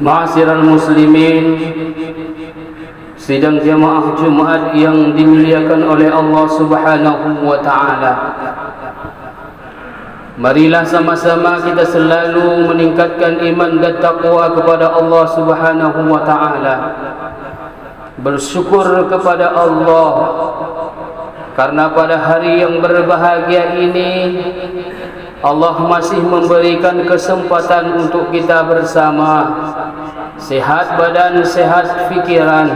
Ma'asyiral muslimin, sidang jamaah Jumat yang dimuliakan oleh Allah Subhanahu wa taala. Marilah sama-sama kita selalu meningkatkan iman dan taqwa kepada Allah Subhanahu wa taala. Bersyukur kepada Allah karena pada hari yang berbahagia ini Allah masih memberikan kesempatan untuk kita bersama, sehat badan, sehat fikiran,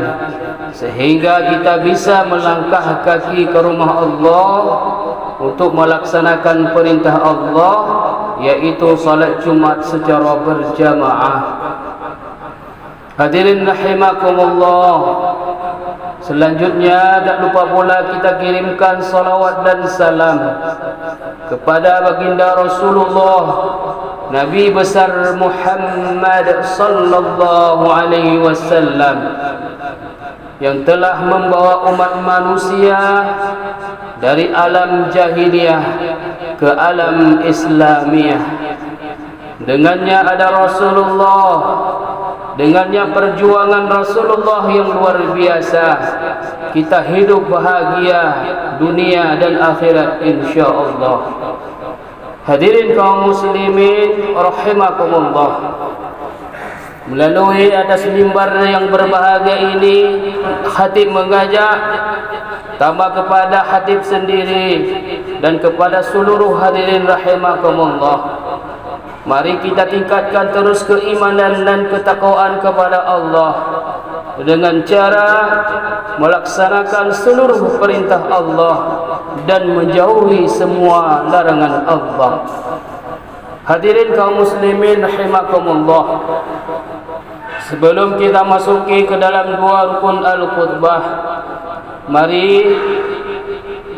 sehingga kita bisa melangkah kaki ke rumah Allah untuk melaksanakan perintah Allah, yaitu salat Jumat secara berjamaah. Hadirin rahimakumullah, selanjutnya tak lupa pula kita kirimkan salawat dan salam kepada baginda Rasulullah Nabi besar Muhammad sallallahu alaihi wasallam yang telah membawa umat manusia dari alam jahiliyah ke alam Islamiyah. Dengannya ada Rasulullah, dengannya perjuangan Rasulullah yang luar biasa, kita hidup bahagia dunia dan akhirat insyaallah. Hadirin kaum muslimin rahimakumullah, melalui atas mimbar yang berbahagia ini, khatib mengajak tambah kepada khatib sendiri dan kepada seluruh hadirin rahimakumullah, mari kita tingkatkan terus keimanan dan ketakwaan kepada Allah dengan cara melaksanakan seluruh perintah Allah dan menjauhi semua larangan Allah. Hadirin kaum muslimin rahimakumullah, sebelum kita masuki ke dalam dua rukun al-khutbah, mari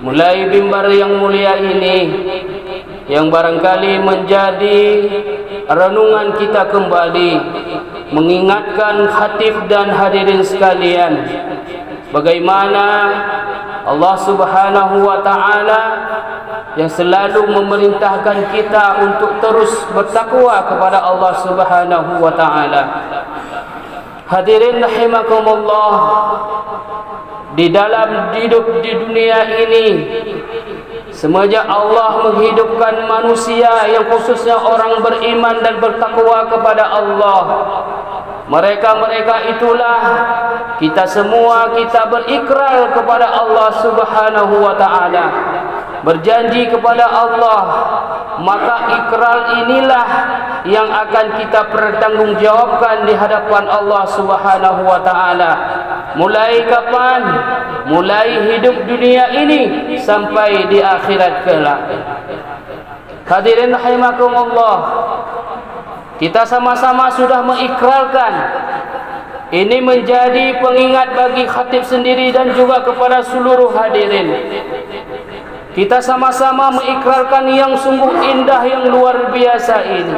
mulai mimbar yang mulia ini yang barangkali menjadi renungan kita kembali, mengingatkan khatib dan hadirin sekalian bagaimana Allah Subhanahu wa taala yang selalu memerintahkan kita untuk terus bertakwa kepada Allah Subhanahu wa taala. Hadirin rahimakumullah, di dalam hidup di dunia ini, semenjak Allah menghidupkan manusia yang khususnya orang beriman dan bertakwa kepada Allah, mereka itulah kita semua, kita berikrar kepada Allah Subhanahu wa taala, berjanji kepada Allah, maka ikrar inilah yang akan kita pertanggungjawabkan di hadapan Allah Subhanahu wa taala. Mulai kapan? Mulai hidup dunia ini sampai di akhirat kelak. Hadirin rahimakumullah, kita sama-sama sudah mengikrarkan. Ini menjadi pengingat bagi khatib sendiri dan juga kepada seluruh hadirin. Kita sama-sama mengikrarkan yang sungguh indah, yang luar biasa ini.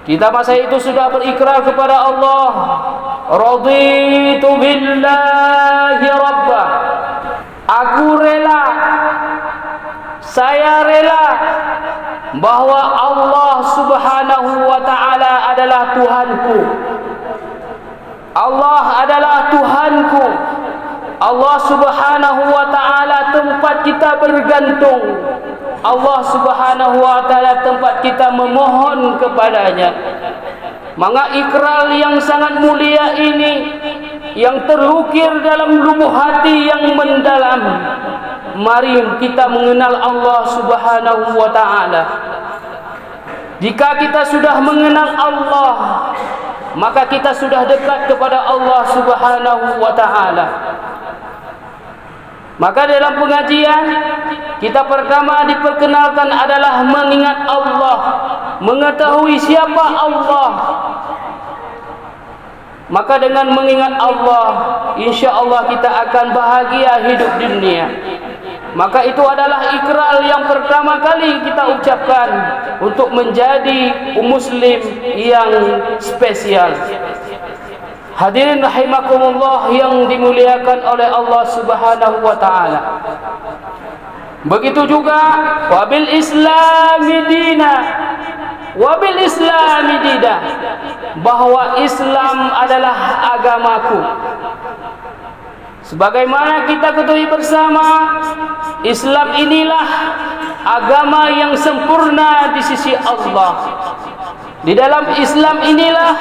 Kita masa itu sudah berikrar kepada Allah, raditu billahi rabbah, aku rela, saya rela bahwa Allah Subhanahu wa taala adalah Tuhanku. Allah adalah Tuhanku. Allah Subhanahu wa taala tempat kita bergantung. Allah Subhanahu wa taala tempat kita memohon kepadanya. Maka ikrar yang sangat mulia ini, yang terukir dalam lubuk hati yang mendalam, mari kita mengenal Allah Subhanahu wa taala. Jika kita sudah mengenal Allah, maka kita sudah dekat kepada Allah Subhanahu wa taala. Maka dalam pengajian kita pertama diperkenalkan adalah mengingat Allah, mengetahui siapa Allah. Maka dengan mengingat Allah, insya-Allah kita akan bahagia hidup di dunia. Maka itu adalah ikrar yang pertama kali kita ucapkan untuk menjadi muslim yang spesial. Hadirin rahimakumullah yang dimuliakan oleh Allah Subhanahu wa taala. Begitu juga wabil islami dina, wabil islami dina, bahawa Islam adalah agamaku. Sebagaimana kita ketahui bersama, Islam inilah agama yang sempurna di sisi Allah. Di dalam Islam inilah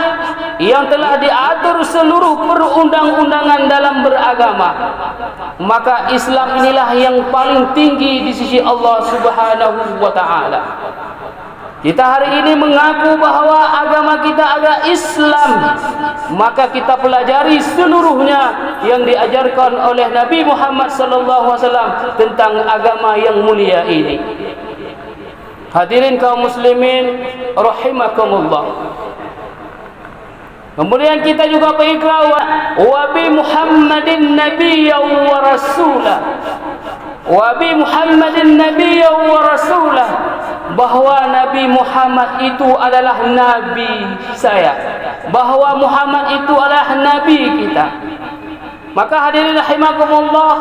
yang telah diatur seluruh perundang-undangan dalam beragama. Maka Islam inilah yang paling tinggi di sisi Allah Subhanahu wa taala. Kita hari ini mengaku bahawa agama kita agama Islam, maka kita pelajari seluruhnya yang diajarkan oleh Nabi Muhammad sallallahu alaihi wasallam tentang agama yang mulia ini. Hadirin kaum muslimin rahimakumullah. Kemudian kita juga berikrar wa bi Muhammadin nabiyyan wa rasulah. Wa bi Muhammadin nabiyyan wa rasulah, bahawa Nabi Muhammad itu adalah nabi saya, bahawa Muhammad itu adalah nabi kita. Maka hadirin rahimakumullah,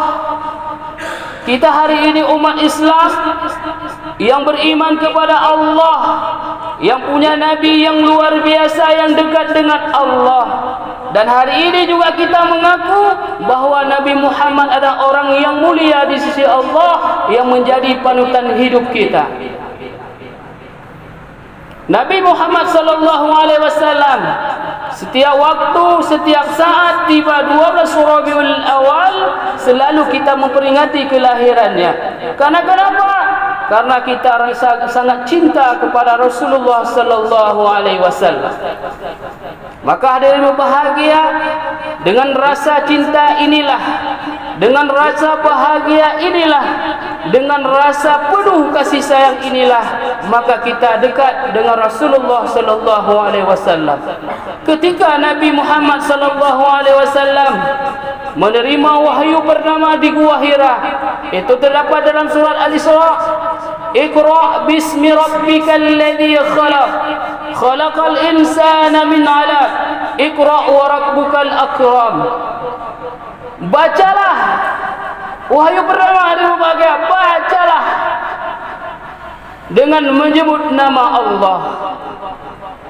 kita hari ini umat Islam yang beriman kepada Allah, yang punya nabi yang luar biasa, yang dekat dengan Allah. Dan hari ini juga kita mengaku bahawa Nabi Muhammad adalah orang yang mulia di sisi Allah, yang menjadi panutan hidup kita. Nabi Muhammad sallallahu alaihi wasallam setiap waktu, setiap saat tiba 12 Rabiul Awal selalu kita memperingati kelahirannya. Karena kenapa? Karena kita rasa sangat cinta kepada Rasulullah sallallahu alaihi wasallam. Maka hadirin berbahagia, dengan rasa cinta inilah, dengan rasa bahagia inilah, dengan rasa penuh kasih sayang inilah, maka kita dekat dengan Rasulullah sallallahu alaihi wasallam. Ketika Nabi Muhammad sallallahu alaihi wasallam menerima wahyu pertama di Gua Hira, itu terdapat dalam surat Al-Isra, Iqra bismi rabbikal ladzi khalaq, khalaqal insana min 'alaq, Iqra wa rabbukal akram. Bacalah wahyu pertama hari berbahagia, bacalah dengan menyebut nama Allah.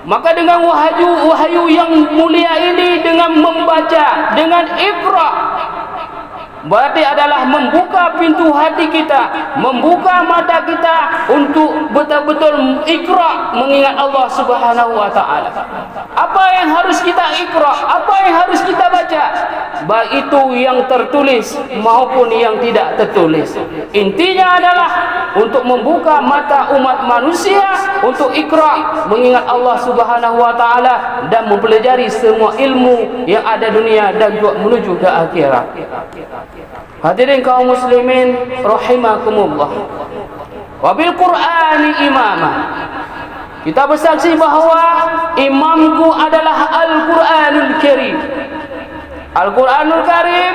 Maka dengan wahyu yang mulia ini, dengan membaca, dengan Iqra, berarti adalah membuka pintu hati kita, membuka mata kita untuk betul-betul Iqra, mengingat Allah Subhanahu wa taala. Apa yang harus kita Iqra? Apa yang harus kita baca? Baik itu yang tertulis maupun yang tidak tertulis. Intinya adalah untuk membuka mata umat manusia untuk Iqra, mengingat Allah Subhanahu wa taala, dan mempelajari semua ilmu yang ada dunia dan juga menuju ke akhirat. Hadirin kaum muslimin rahimakumullah. Wabil Qur'ani imama. Kita bersaksi bahawa imamku adalah Al-Quranul Karim. Al-Quranul Karim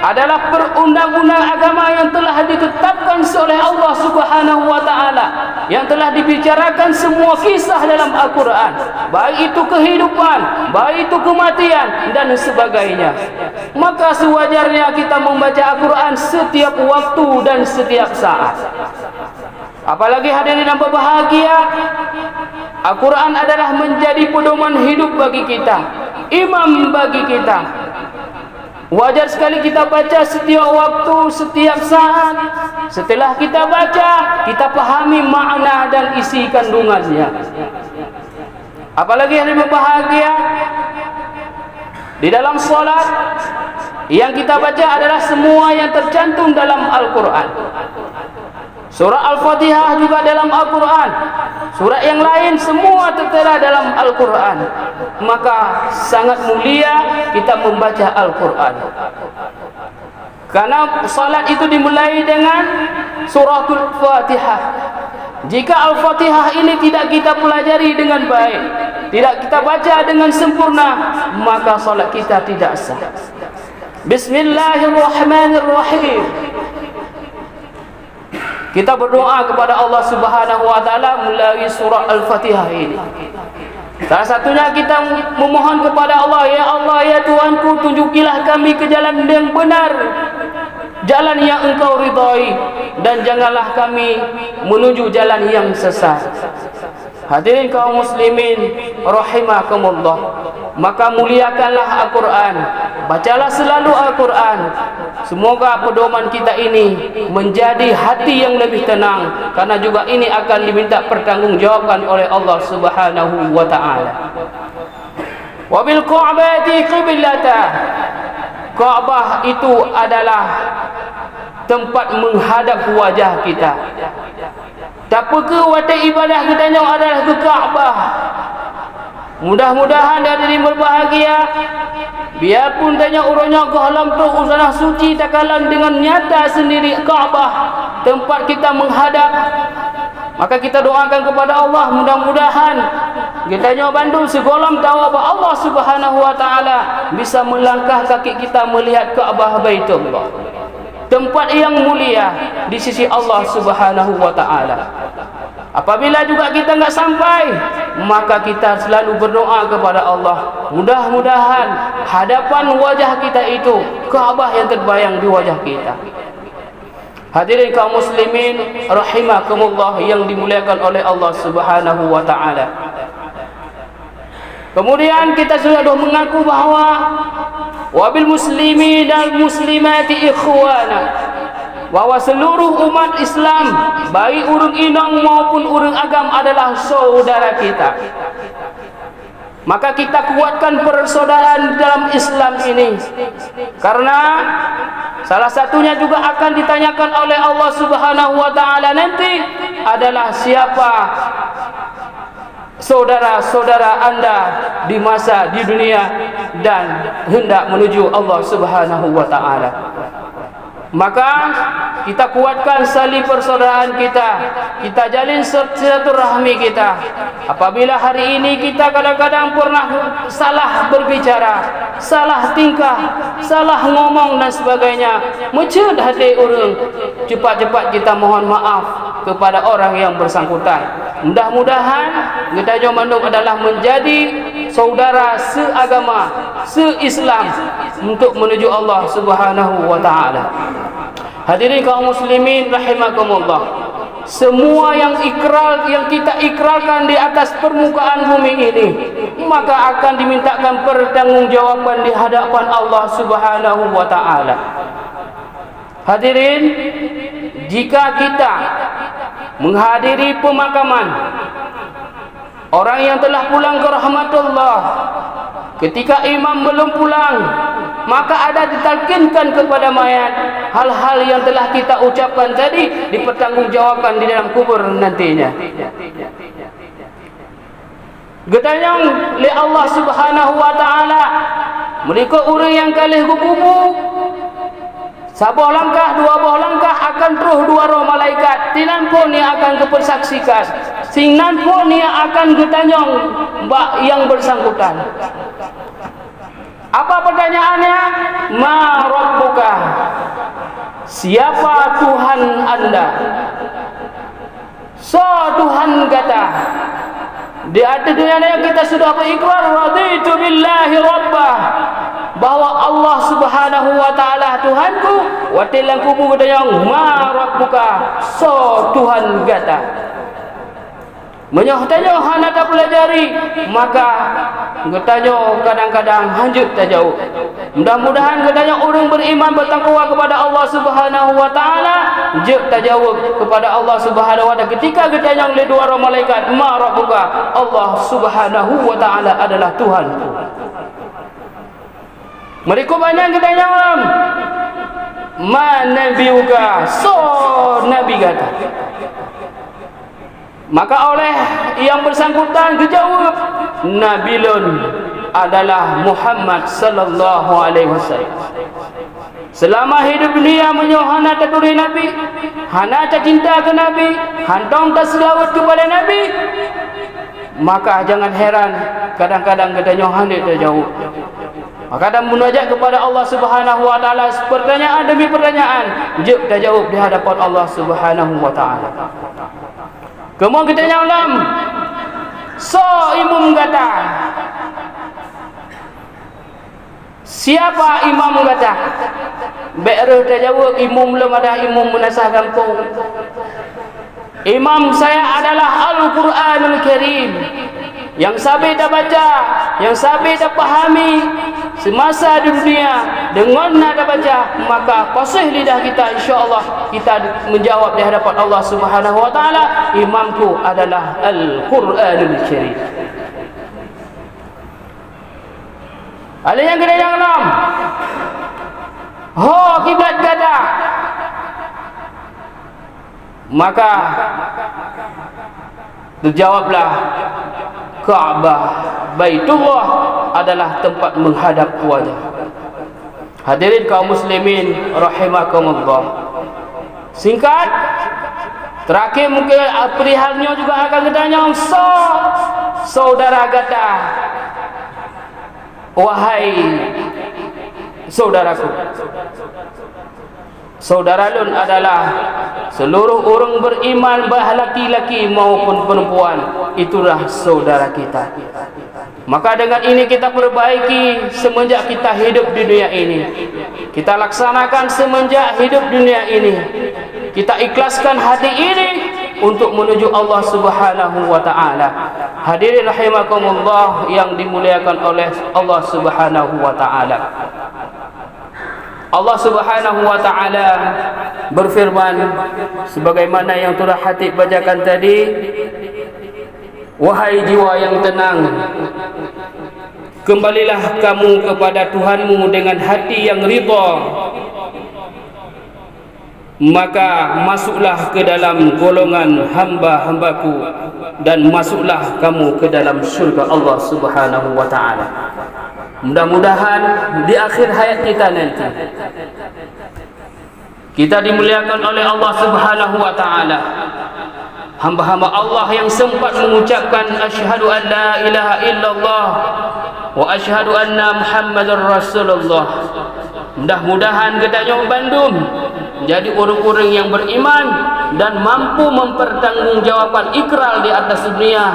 adalah perundang-undang agama yang telah ditetapkan oleh Allah Subhanahu wa taala, yang telah dibicarakan semua kisah dalam Al-Quran, baik itu kehidupan, baik itu kematian dan sebagainya. Maka sewajarnya kita membaca Al-Quran setiap waktu dan setiap saat. Apalagi hadirin yang berbahagia, Al-Quran adalah menjadi pedoman hidup bagi kita, imam bagi kita. Wajar sekali kita baca setiap waktu, setiap saat. Setelah kita baca, kita pahami makna dan isi kandungannya. Apalagi yang berbahagia, di dalam solat yang kita baca adalah semua yang tercantum dalam Al-Quran. Surah Al-Fatihah juga dalam Al-Quran. Surah yang lain semua tertera dalam Al-Quran. Maka sangat mulia kita membaca Al-Quran. Karena salat itu dimulai dengan suratul Fatihah. Jika Al-Fatihah ini tidak kita pelajari dengan baik, tidak kita baca dengan sempurna, maka salat kita tidak sah. Bismillahirrahmanirrahim. Kita berdoa kepada Allah Subhanahu wa taala melalui surah Al-Fatihah ini. Salah satunya kita memohon kepada Allah, ya Allah, ya Tuhanku, tunjukilah kami ke jalan yang benar, jalan yang Engkau ridhai, dan janganlah kami menuju jalan yang sesat. Hadirin kaum muslimin rahimakumullah, maka muliakanlah Al-Quran, bacalah selalu Al-Quran. Semoga pedoman kita ini menjadi hati yang lebih tenang, karena juga ini akan diminta pertanggungjawaban oleh Allah Subhanahu wa taala. Wa bil Ka'bati qiblata, Ka'bah itu adalah tempat menghadap wajah kita. Tak ke watak ibadah kita adalah ke Ka'bah. Mudah-mudahan hadirin berbahagia, biarpun tanya orangnya ke halam tu usaha suci tak kalah dengan nyata sendiri Ka'bah tempat kita menghadap, maka kita doakan kepada Allah, mudah-mudahan kita bantu segolam tahu apa Allah Subhanahu wa taala bisa melangkah kaki kita melihat Ka'bah Baitullah, tempat yang mulia di sisi Allah Subhanahu wa taala. Apabila juga kita enggak sampai, maka kita selalu berdoa kepada Allah, mudah-mudahan hadapan wajah kita itu Ka'bah yang terbayang di wajah kita. Hadirin kaum muslimin rahimakumullah yang dimuliakan oleh Allah Subhanahu wa taala. Kemudian kita sudah mengaku bahawa wabil muslimin dan muslimati ikhwana, bahwa seluruh umat Islam, baik urang inang maupun urang agam adalah saudara kita. Maka kita kuatkan persaudaraan dalam Islam ini, karena salah satunya juga akan ditanyakan oleh Allah Subhanahu wa taala nanti adalah siapa saudara-saudara anda di masa di dunia dan hendak menuju Allah Subhanahu wa taala. Maka kita kuatkan sali persaudaraan kita, kita jalin silaturahmi kita. Apabila hari ini kita kadang-kadang pernah salah berbicara, salah tingkah, salah ngomong dan sebagainya, mecut hati orang, cepat-cepat kita mohon maaf kepada orang yang bersangkutan. Mudah-mudahan kita jomandung adalah menjadi saudara seagama, se-Islam untuk menuju Allah Subhanahu wa taala. Hadirin kaum muslimin rahimakumullah, semua yang kita ikrarkan di atas permukaan bumi ini, maka akan dimintakan pertanggungjawaban di hadapan Allah Subhanahu wa taala. Hadirin, jika kita menghadiri pemakaman orang yang telah pulang ke rahmatullah, ketika imam belum pulang, maka ada ditalkinkan kepada mayat hal-hal yang telah kita ucapkan tadi dipertanggungjawabkan di dalam kubur nantinya. Getanyang li Allah Subhanahu wa taala, mereka orang yang kalih kubur, sabuh langkah, dua buah langkah akan terus dua roh malaikat. Tinan pun ia akan kepersaksikan. Singnan pun ia akan getanyong mbak yang bersangkutan. Apa pertanyaannya? Ma rabbuka? Siapa Tuhan anda? So Tuhan kata, di atas dunia yang kita sudah berikrar raditu billahi rabbah, bahwa Allah Subhanahu wa taala Tuhanku, wa tilang kubu gedayang ma rabbuka, so Tuhan kata. Menyohtanya hana tak pelajari, maka getanya kadang-kadang hanjut tak jauh. Mudah-mudahan getanya orang beriman bertakwa kepada Allah Subhanahu wa taala, jauh tak jauh kepada Allah Subhanahu wa taala. Ketika getanya oleh dua orang malaikat, ma rabbuka, Allah Subhanahu wa taala adalah Tuhanku. Mereka banyak getanya malam, ma nabiuka, so nabi kata. Maka oleh yang bersangkutan dijawab, Nabilun adalah Muhammad sallallahu alaihi wasallam. Selama hidup dunia menyohana taturi Nabi, hana tak cinta ke Nabi, hantong tak selawat kepada Nabi, maka jangan heran kadang-kadang kita nyohan dia terjauh. Maka ada munajat kepada Allah Subhanahu wa taala, pertanyaan demi pertanyaan, jawab tak jawab di hadapan Allah Subhanahu wa taala. Kemudian kita nyalam, so imam kata, siapa imam kata? Be'rah tak jawab, imam belum ada imam menasah kampung. Imam saya adalah Al-Quranul Karim. Yang sabi dah baca, yang sabi dah pahami semasa di dunia, dengan dah baca, maka fasih lidah kita, insya-Allah kita menjawab di hadapan Allah Subhanahu wa taala, imamku adalah Al-Quranul Karim. Ada yang kena yang enam. Kiblat gada. Maka terjawablah, Ka'bah, Baitullah adalah tempat menghadap wajah. Hadirin kaum muslimin rahimakumullah. Singkat, terakhir mungkin perihalnya juga akan ditanya, saudara kata, wahai saudaraku, saudara lun adalah seluruh orang beriman, baik laki-laki maupun perempuan, itulah saudara kita. Maka dengan ini kita perbaiki semenjak kita hidup di dunia ini. Kita laksanakan semenjak hidup dunia ini. Kita ikhlaskan hati ini untuk menuju Allah Subhanahu wa taala. Hadirin rahimakumullah yang dimuliakan oleh Allah Subhanahu wa taala. Allah Subhanahu wa taala berfirman sebagaimana yang telah Hatib bacakan tadi, wahai jiwa yang tenang, kembalilah kamu kepada Tuhanmu dengan hati yang ridha, maka masuklah ke dalam golongan hamba-hambaku dan masuklah kamu ke dalam syurga Allah Subhanahu wa taala. Mudah-mudahan di akhir hayat kita nanti kita dimuliakan oleh Allah Subhanahu wa taala. Hamba-hamba Allah yang sempat mengucapkan asyhadu an la ilaha illallah wa asyhadu anna Muhammadar Rasulullah. Mudah-mudahan kita nyok Bandung jadi orang-orang yang beriman dan mampu mempertanggungjawabkan ikrar di atas dunia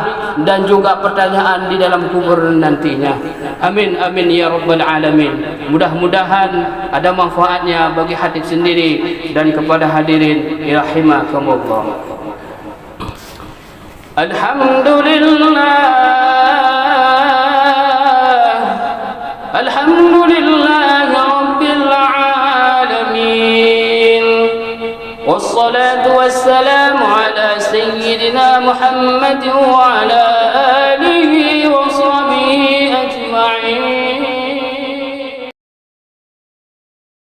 dan juga pertanyaan di dalam kubur nantinya. Amin amin ya rabbal alamin. Mudah-mudahan ada manfaatnya bagi hati sendiri dan kepada hadirin rahimakumullah. Alhamdulillah, alhamdulillah rabbil alamin. Wassalatu wassalamu ala sayyidina Muhammad wa ala alihi wa sahbihi ajma'in.